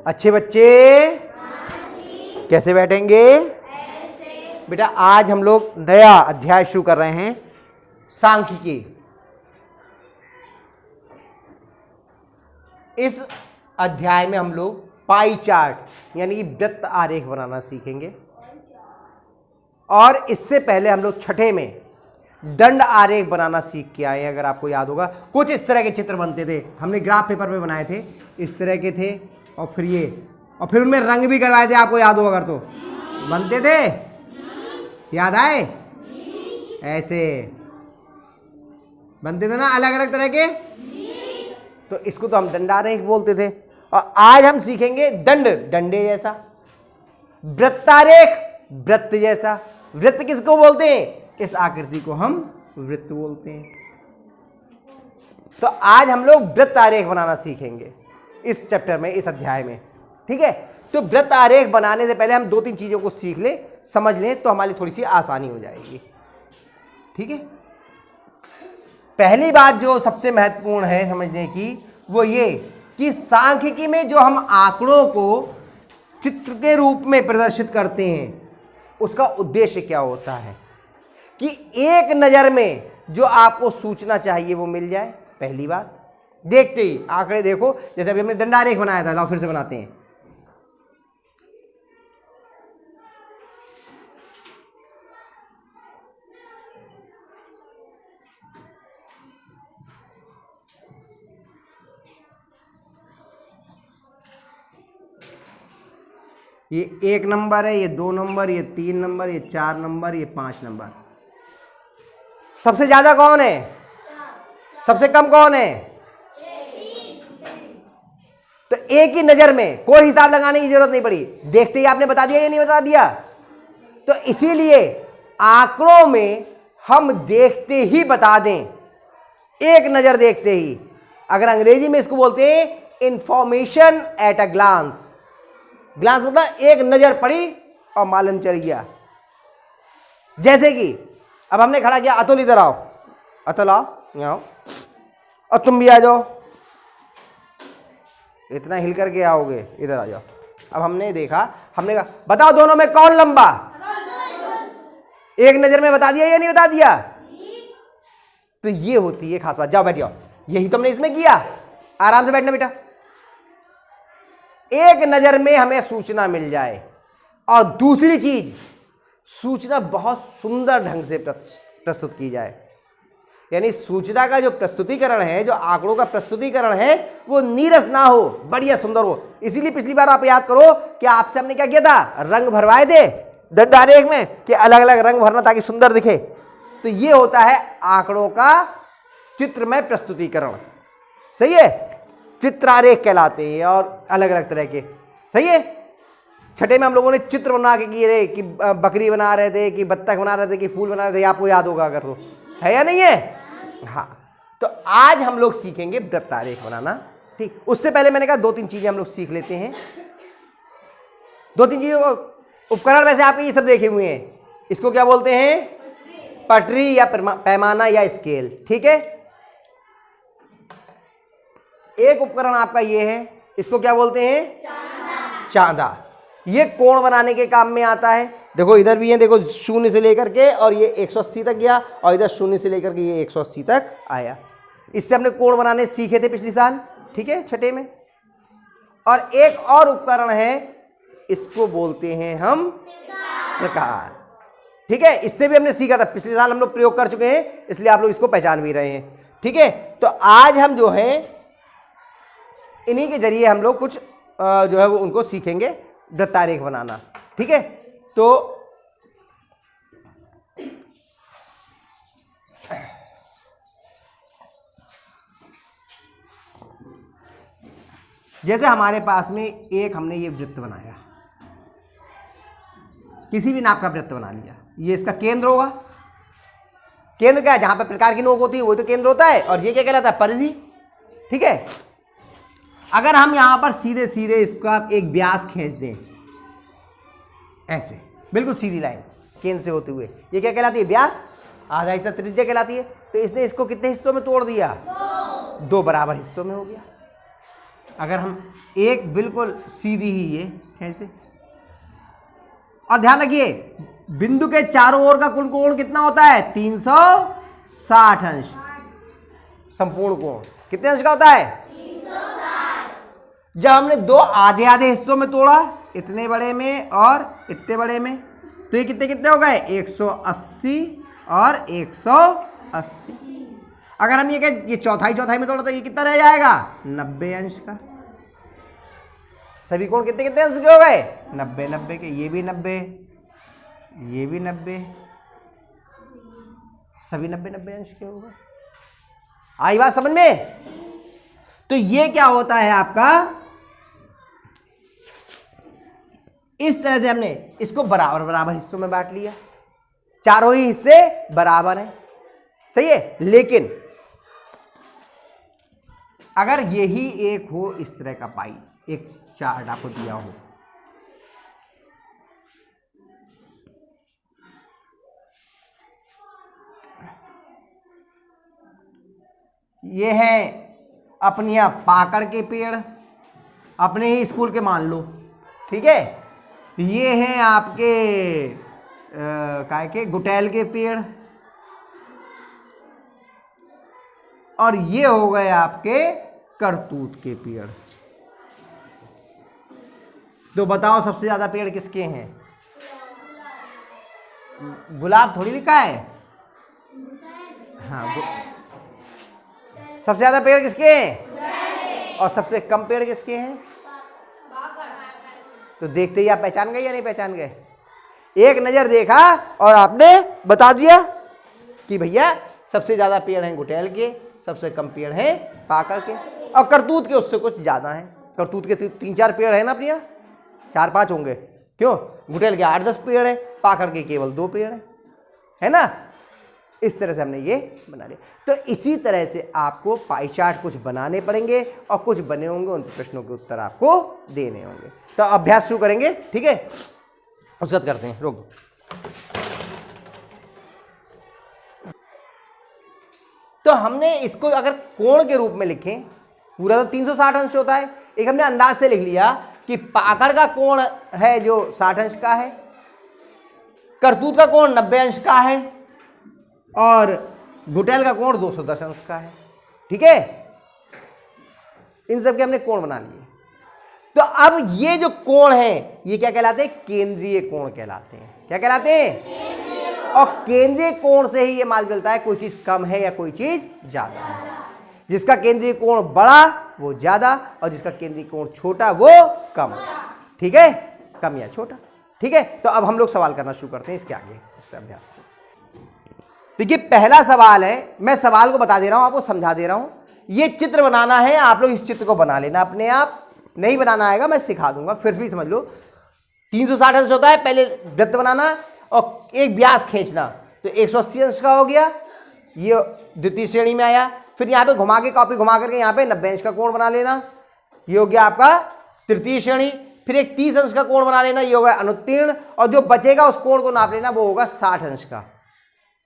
अच्छे बच्चे कैसे बैठेंगे? बेटा आज हम लोग नया अध्याय शुरू कर रहे हैं, सांख्यिकी। इस अध्याय में हम लोग पाई चार्ट यानी कि वृत्त आरेख बनाना सीखेंगे, और इससे पहले हम लोग छठे में दंड आरेख बनाना सीख के आए हैं। अगर आपको याद होगा कुछ इस तरह के चित्र बनते थे, हमने ग्राफ पेपर पे बनाए थे, इस तरह के थे, और फिर ये, और फिर उनमें रंग भी करवाए थे। आपको याद होगा अगर तो बनते थे, याद आए? ऐसे बनते थे ना, अलग अलग तरह के। तो इसको तो हम दंडारेख बोलते थे। और आज हम सीखेंगे दंड, डंडे जैसा, वृत्तारेख, वृत्त जैसा। वृत्त किसको बोलते हैं? इस आकृति को हम वृत्त बोलते हैं। तो आज हम लोग वृत्त आरेख बनाना सीखेंगे इस चैप्टर में, इस अध्याय में। ठीक है, तो वृत्त आरेख बनाने से पहले हम दो तीन चीजों को सीख ले, समझ लें, तो हमारी थोड़ी सी आसानी हो जाएगी। ठीक है, पहली बात जो सबसे महत्वपूर्ण है समझने की, वो ये कि सांख्यिकी में जो हम आंकड़ों को चित्र के रूप में प्रदर्शित करते हैं, उसका उद्देश्य क्या होता है कि एक नजर में जो आपको सूचना चाहिए वो मिल जाए। पहली बात, देखते ही आंकड़े देखो, जैसे अभी हमने दंडारेख बनाया था, लाओ फिर से बनाते हैं। ये 1 नंबर है, ये 2 नंबर, ये 3 नंबर, ये 4 नंबर, ये 5 नंबर। सबसे ज्यादा कौन है? सबसे कम कौन है? तो एक ही नजर में कोई हिसाब लगाने की जरूरत नहीं पड़ी, देखते ही आपने बता दिया या नहीं बता दिया? तो इसीलिए आंकड़ों में हम देखते ही बता दें, एक नजर देखते ही। अगर अंग्रेजी में इसको बोलते हैं information at a glance. Glance मतलब एक नजर पड़ी और मालूम चल गया। जैसे कि अब हमने खड़ा किया, अतुल इधर आओ, अतुल आओ, यहाँ आओ, और तुम भी आ जाओ। इतना हिल करके आओगे, इधर आ जाओ। अब हमने देखा, हमने कहा बताओ दोनों में कौन लंबा? एक नजर में बता दिया या नहीं बता दिया? तो ये होती है खास बात। जाओ बैठ जाओ, यही तुमने इसमें किया। आराम से बैठना बेटा, एक नजर में हमें सूचना मिल जाए। और दूसरी चीज, सूचना बहुत सुंदर ढंग से प्रस्तुत की जाए। यानी सूचना का जो प्रस्तुतिकरण है, जो आंकड़ों का प्रस्तुतिकरण है, वो नीरस ना हो, बढ़िया सुंदर हो। इसीलिए पिछली बार आप याद करो कि आपसे हमने क्या किया था, रंग भरवाए थे दंडारेख में, कि अलग अलग रंग भरना ताकि सुंदर दिखे। तो ये होता है आंकड़ों का चित्रमय प्रस्तुतिकरण। सही है, चित्रारेख कहलाते हैं, और अलग अलग तरह के। सही है, छठे में हम लोगों ने चित्र बना के किए थे, कि बकरी बना रहे थे, कि बत्तख बना रहे थे, कि फूल बना रहे थे। आपको याद होगा अगर तो, है या नहीं है? हाँ, तो आज हम लोग सीखेंगे वृत्तारेख बनाना। ठीक, उससे पहले मैंने कहा दो तीन चीजें हम लोग सीख लेते हैं। दो तीन चीजों को, उपकरण वैसे आपके ये सब देखे हुए हैं। इसको क्या बोलते हैं? पटरी या पैमाना या स्केल। ठीक है, एक उपकरण आपका ये है, इसको क्या बोलते हैं? चांदा। ये कोण बनाने के काम में आता है। देखो इधर भी है, देखो 0 से लेकर के, और ये 180 तक गया, और इधर 0 से लेकर के ये 180 तक आया। इससे हमने कोण बनाने सीखे थे पिछले साल। ठीक है, छठे में। और एक और उपकरण है, इसको बोलते हैं हम प्रकार। ठीक है, इससे भी हमने सीखा था, पिछले साल हम लोग प्रयोग कर चुके हैं, इसलिए आप लोग इसको पहचान भी रहे हैं। ठीक है, तो आज हम जो है इन्हीं के जरिए हम लोग कुछ जो है वो उनको सीखेंगे, वृत्तारेख बनाना। ठीक है, तो जैसे हमारे पास में एक हमने ये वृत्त बनाया, किसी भी नाप का वृत्त बना लिया, ये इसका केंद्र होगा। केंद्र क्या है? जहां पर प्रकार की नोक होती है वही तो केंद्र होता है, और ये क्या कहलाता है? परिधि। ठीक है, अगर हम यहां पर सीधे सीधे इसका एक व्यास खींच दें, ऐसे बिल्कुल सीधी लाइन केंद्र से होते हुए, ये क्या कहलाती है? व्यास। आधा हिस्सा त्रिज्या कहलाती है। तो इसने इसको कितने हिस्सों में तोड़ दिया? 2 बराबर हिस्सों में हो गया। अगर हम एक बिल्कुल सीधी ही ये खींचते, और ध्यान रखिए बिंदु के चारों ओर का कुल कोण कितना होता है? 360 अंश। संपूर्ण कोण कितने अंश का होता है? 360। जब हमने दो आधे आधे हिस्सों में तोड़ा, इतने बड़े में और इतने बड़े में, तो ये कितने कितने हो गए? 180 और 180। अगर हम ये चौथाई चौथाई में तोड़ा तो ये कितना रह जाएगा? 90 अंश का। सभी कोण कितने कितने अंश के हो गए? 90 90 के। ये भी 90, ये भी 90, सभी 90 90 अंश के हो गए। आई बात समझ में? तो ये क्या होता है आपका, इस तरह से हमने इसको बराबर बराबर हिस्सों में बांट लिया, चारों ही हिस्से बराबर हैं, सही है। लेकिन अगर यही एक हो इस तरह का पाई, एक चार्ट आपको दिया हो, ये है अपनी पाकड़ के पेड़, अपने ही स्कूल के मान लो, ठीक है। ये हैं आपके काय के गुटेल के पेड़, और ये हो गए आपके करतूत के पेड़। तो बताओ सबसे ज्यादा पेड़ किसके हैं? गुलाब थोड़ी लिखा है, हाँ। सबसे ज्यादा पेड़ किसके हैं? और सबसे कम पेड़ किसके हैं? तो देखते ही आप पहचान गए या नहीं पहचान गए? एक नजर देखा और आपने बता दिया कि भैया सबसे ज्यादा पेड़ हैं गुटेल के, सबसे कम पेड़ हैं पाकड़ के, और करतूत के उससे कुछ ज्यादा हैं। करतूत के 3-4 पेड़ हैं ना प्रिया, 4-5 होंगे, क्यों? गुटेल के 8-10 पेड़ है, पाकड़ के केवल 2 पेड़ है ना। इस तरह से हमने ये बना लिया। तो इसी तरह से आपको पाई चार्ट कुछ बनाने पड़ेंगे और कुछ बने होंगे, उन प्रश्नों के उत्तर आपको देने होंगे। तो अभ्यास शुरू करेंगे, ठीक है? उसका करते हैं, रुक। तो हमने इसको अगर कोण के रूप में लिखें, पूरा तो 360 अंश होता है, एक हमने अंदाज से लिख लिया कि पाकड़ का कोण है जो 60 अंश का है, करतूत का कोण 90 अंश का है, और गुटेल का कोण 210 अंश का है, ठीक है। इन सब के हमने कोण बना लिए। तो अब ये जो कोण है ये क्या कहलाते हैं? केंद्रीय कोण कहलाते हैं। क्या कहलाते हैं? और केंद्रीय कोण से ही ये मालूम चलता है कोई चीज कम है या कोई चीज ज्यादा है। जिसका केंद्रीय कोण बड़ा वो ज्यादा, और जिसका केंद्रीय कोण छोटा वो कम, ठीक है, कम या छोटा, ठीक है। तो अब हम लोग सवाल करना शुरू करते हैं इसके आगे, उससे अभ्यास से। देखिए पहला सवाल है, मैं सवाल को बता दे रहा हूं, आपको समझा दे रहा हूं। ये चित्र बनाना है, आप लोग इस चित्र को बना लेना अपने आप, नहीं बनाना आएगा मैं सिखा दूंगा, फिर भी समझ लो। 360 अंश होता है, पहले वृत्त बनाना और एक व्यास खींचना, तो 180 अंश का हो गया, ये द्वितीय श्रेणी में आया। फिर यहाँ पे घुमा के कॉपी घुमा करके यहाँ पे 90 अंश का कोण बना लेना, ये हो गया आपका तृतीय श्रेणी। फिर एक 30 अंश का कोण बना लेना, ये होगा अनुत्तीर्ण, और जो बचेगा उस कोण को नाप लेना, वो होगा 60 अंश का,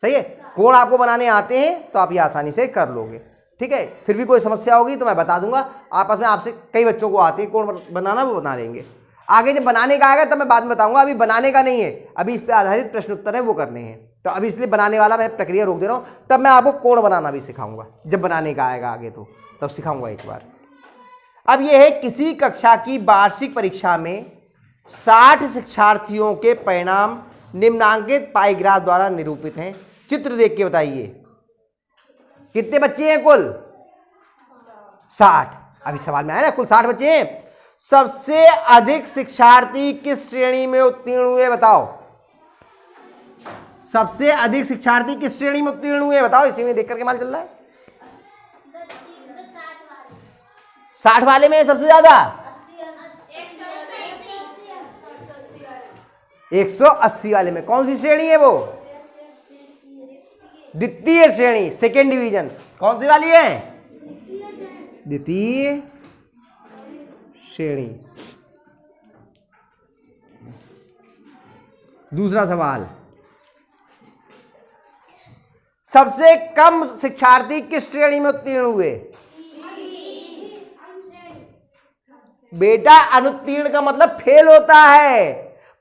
सही है। कोण आपको बनाने आते हैं तो आप ये आसानी से कर लोगे, ठीक है। फिर भी कोई समस्या होगी तो मैं बता दूंगा, आपस में आपसे कई बच्चों को आते हैं कोण बनाना, वो बना लेंगे। आगे जब बनाने का आएगा तब मैं बाद में बताऊंगा, अभी बनाने का नहीं है, अभी इस पे आधारित प्रश्न उत्तर है वो करने हैं। तो अभी इसलिए बनाने वाला मैं प्रक्रिया रोक दे रहा हूं, तब मैं आपको कोण बनाना भी सिखाऊंगा, जब बनाने का आएगा आगे तो तब सिखाऊंगा एक बार। अब यह है, किसी कक्षा की वार्षिक परीक्षा में 60 शिक्षार्थियों के परिणाम निम्नांकित पाई ग्राफ द्वारा निरूपित हैं। चित्र देख के बताइए कितने बच्चे हैं कुल? 60। अभी सवाल में आया ना, कुल 60 बच्चे हैं। सबसे अधिक शिक्षार्थी किस श्रेणी में उत्तीर्ण हुए बताओ? सबसे अधिक शिक्षार्थी किस श्रेणी में उत्तीर्ण हुए बताओ? इसी में देख करके मालूम चल रहा है। 60 वाले में सबसे ज्यादा 180 वाले में। कौन सी श्रेणी है वो? द्वितीय श्रेणी, सेकेंड डिवीजन। कौन सी वाली है? द्वितीय श्रेणी। दूसरा सवाल, सबसे कम शिक्षार्थी किस श्रेणी में उत्तीर्ण हुए? बेटा अनुत्तीर्ण का मतलब फेल होता है।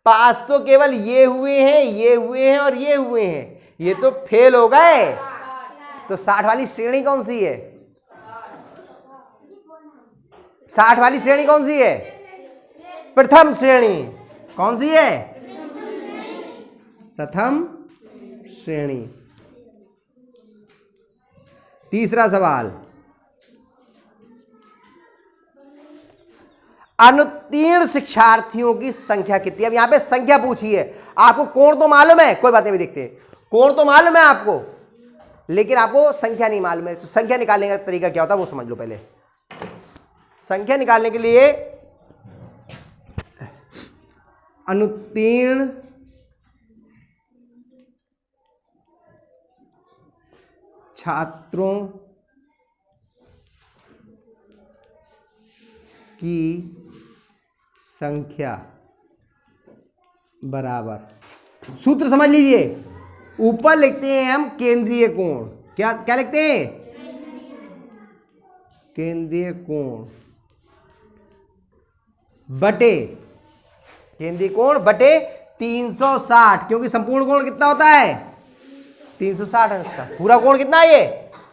पास तो केवल ये हुए हैं, ये हुए हैं और ये हुए हैं, ये तो फेल हो गए। तो 60 वाली श्रेणी कौन सी है? 60 वाली श्रेणी कौन सी है? प्रथम श्रेणी। कौन सी है? प्रथम श्रेणी। तीसरा सवाल, अनुत्तीर्ण शिक्षार्थियों की संख्या कितनी? अब यहां पे संख्या पूछी है। आपको कोण तो मालूम है, कोई बात नहीं, भी देखते हैं। कोण तो मालूम है आपको, लेकिन आपको संख्या नहीं मालूम है। तो संख्या निकालने का तरीका क्या होता है वो समझ लो पहले। संख्या निकालने के लिए अनुत्तीर्ण छात्रों की संख्या बराबर, सूत्र समझ लीजिए। ऊपर लिखते हैं हम केंद्रीय कोण। क्या क्या लिखते हैं? केंद्रीय कोण बटे, केंद्रीय कोण बटे 360, क्योंकि संपूर्ण कोण कितना होता है? 360 अंश का। पूरा कोण कितना है? ये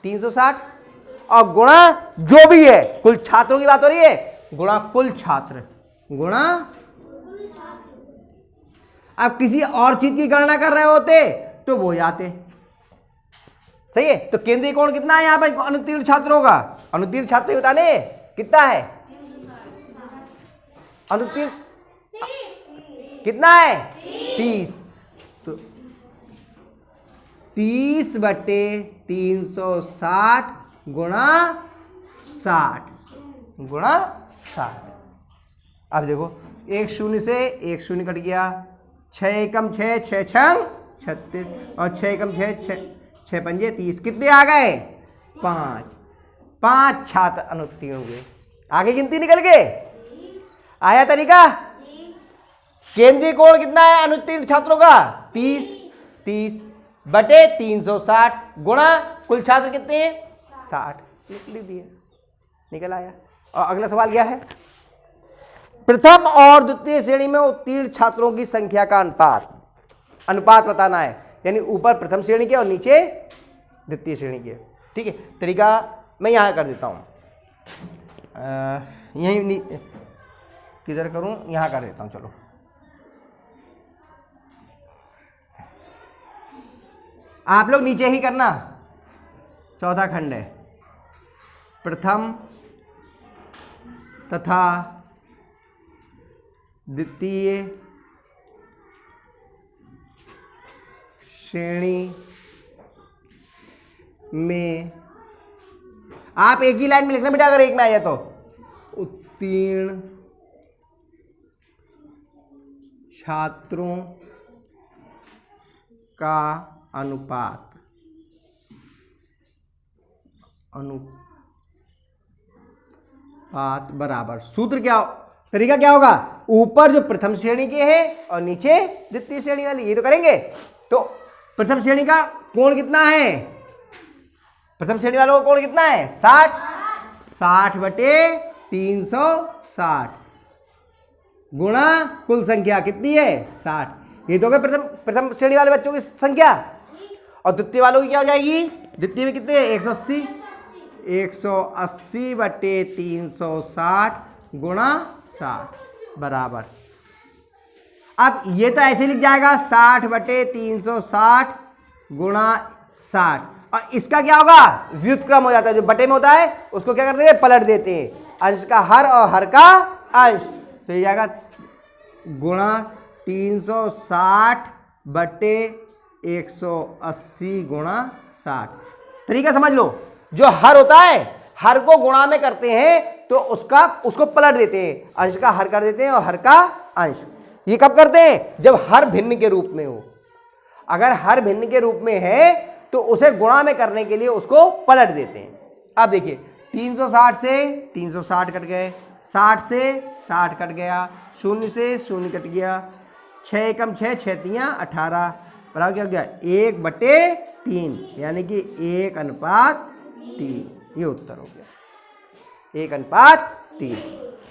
360, और गुणा जो भी है, कुल छात्रों की बात हो रही है, गुणा कुल छात्र, गुणा। अब किसी और चीज की गणना कर रहे होते तो वो जाते। सही है। तो केंद्रीय कोण कितना है यहां पर अनुत्तीर्ण छात्रों का? अनुत्तीर्ण छात्र बताने कितना है? अनुत्तीर्ण कितना है? 30। तो 30 बटे 360 गुणा 60 गुणा 60। अब देखो, एक शून्य से एक शून्य कट गया, 6 एकम 6, 6 छंग 36, और 6 एकम 6, 6 पंजे 30। कितने आ गए? 5 छात्र अनुत्तीर्ण हुए। आगे गिनती निकल गए। आया तरीका? केंद्रीय कोण कितना है अनुत्तीर्ण छात्रों का? 30 बटे 360 गुणा कुल छात्र कितने हैं? 60। लिख दिए, निकल आया। और अगला सवाल क्या है? प्रथम और द्वितीय श्रेणी में उत्तीर्ण छात्रों की संख्या का अनुपात बताना है। यानी ऊपर प्रथम श्रेणी के और नीचे द्वितीय श्रेणी के। ठीक है, तरीका मैं यहां कर देता हूं। यहीं किधर करूं? यहां कर देता हूं। चलो, आप लोग नीचे ही करना। चौथा खंड है, प्रथम तथा द्वितीय श्रेणी में, आप एक ही लाइन में लिखना बेटा, अगर एक में आ जाए तो। उत्तीर्ण छात्रों का अनुपात बराबर, सूत्र क्या, तरीका क्या होगा? ऊपर जो प्रथम श्रेणी के हैं और नीचे द्वितीय श्रेणी वाली, ये तो करेंगे। तो प्रथम श्रेणी का कोण कितना है? प्रथम श्रेणी वालों का कोण कितना है? 60 बटे 360 गुणा कुल संख्या कितनी है? 60। ये तो हो गए प्रथम श्रेणी वाले बच्चों की संख्या। और द्वितीय वालों की क्या हो जाएगी? द्वितीय में कितने? 180। 180 बटे 360 गुणा 60 बराबर। अब ये तो ऐसे लिख जाएगा 60 बटे 360 गुणा 60, और इसका क्या होगा? व्युत्क्रम हो जाता है। जो बटे में होता है उसको क्या करते हैं? पलट देते हैं। अंश का हर और हर का अंश, तो ये जाएगा गुणा 360 बटे 180 गुणा 60। तरीका समझ लो। जो हर होता है, हर को गुणा में करते हैं तो उसको पलट देते हैं, अंश का हर कर देते हैं और हर का अंश। ये कब करते हैं? जब हर भिन्न के रूप में हो। अगर हर भिन्न के रूप में है तो उसे गुणा में करने के लिए उसको पलट देते हैं। अब देखिए, 360 से 360 कट गए, 60 से 60 कट गया, 0 से 0 कट गया, 6 एकम 6, 6 तियां 18 बराबर क्या हो गया? 1/3, यानी कि 1:3। ये उत्तर हो गया, 1:3।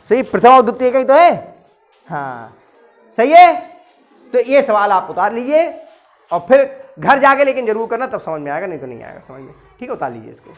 सही, प्रथम और द्वितीय का ही तो है। हाँ सही है। तो ये सवाल आप उतार लीजिए और फिर घर जाके लेकिन जरूर करना, तब समझ में आएगा, नहीं तो नहीं आएगा समझ में। ठीक है, उतार लीजिए इसको।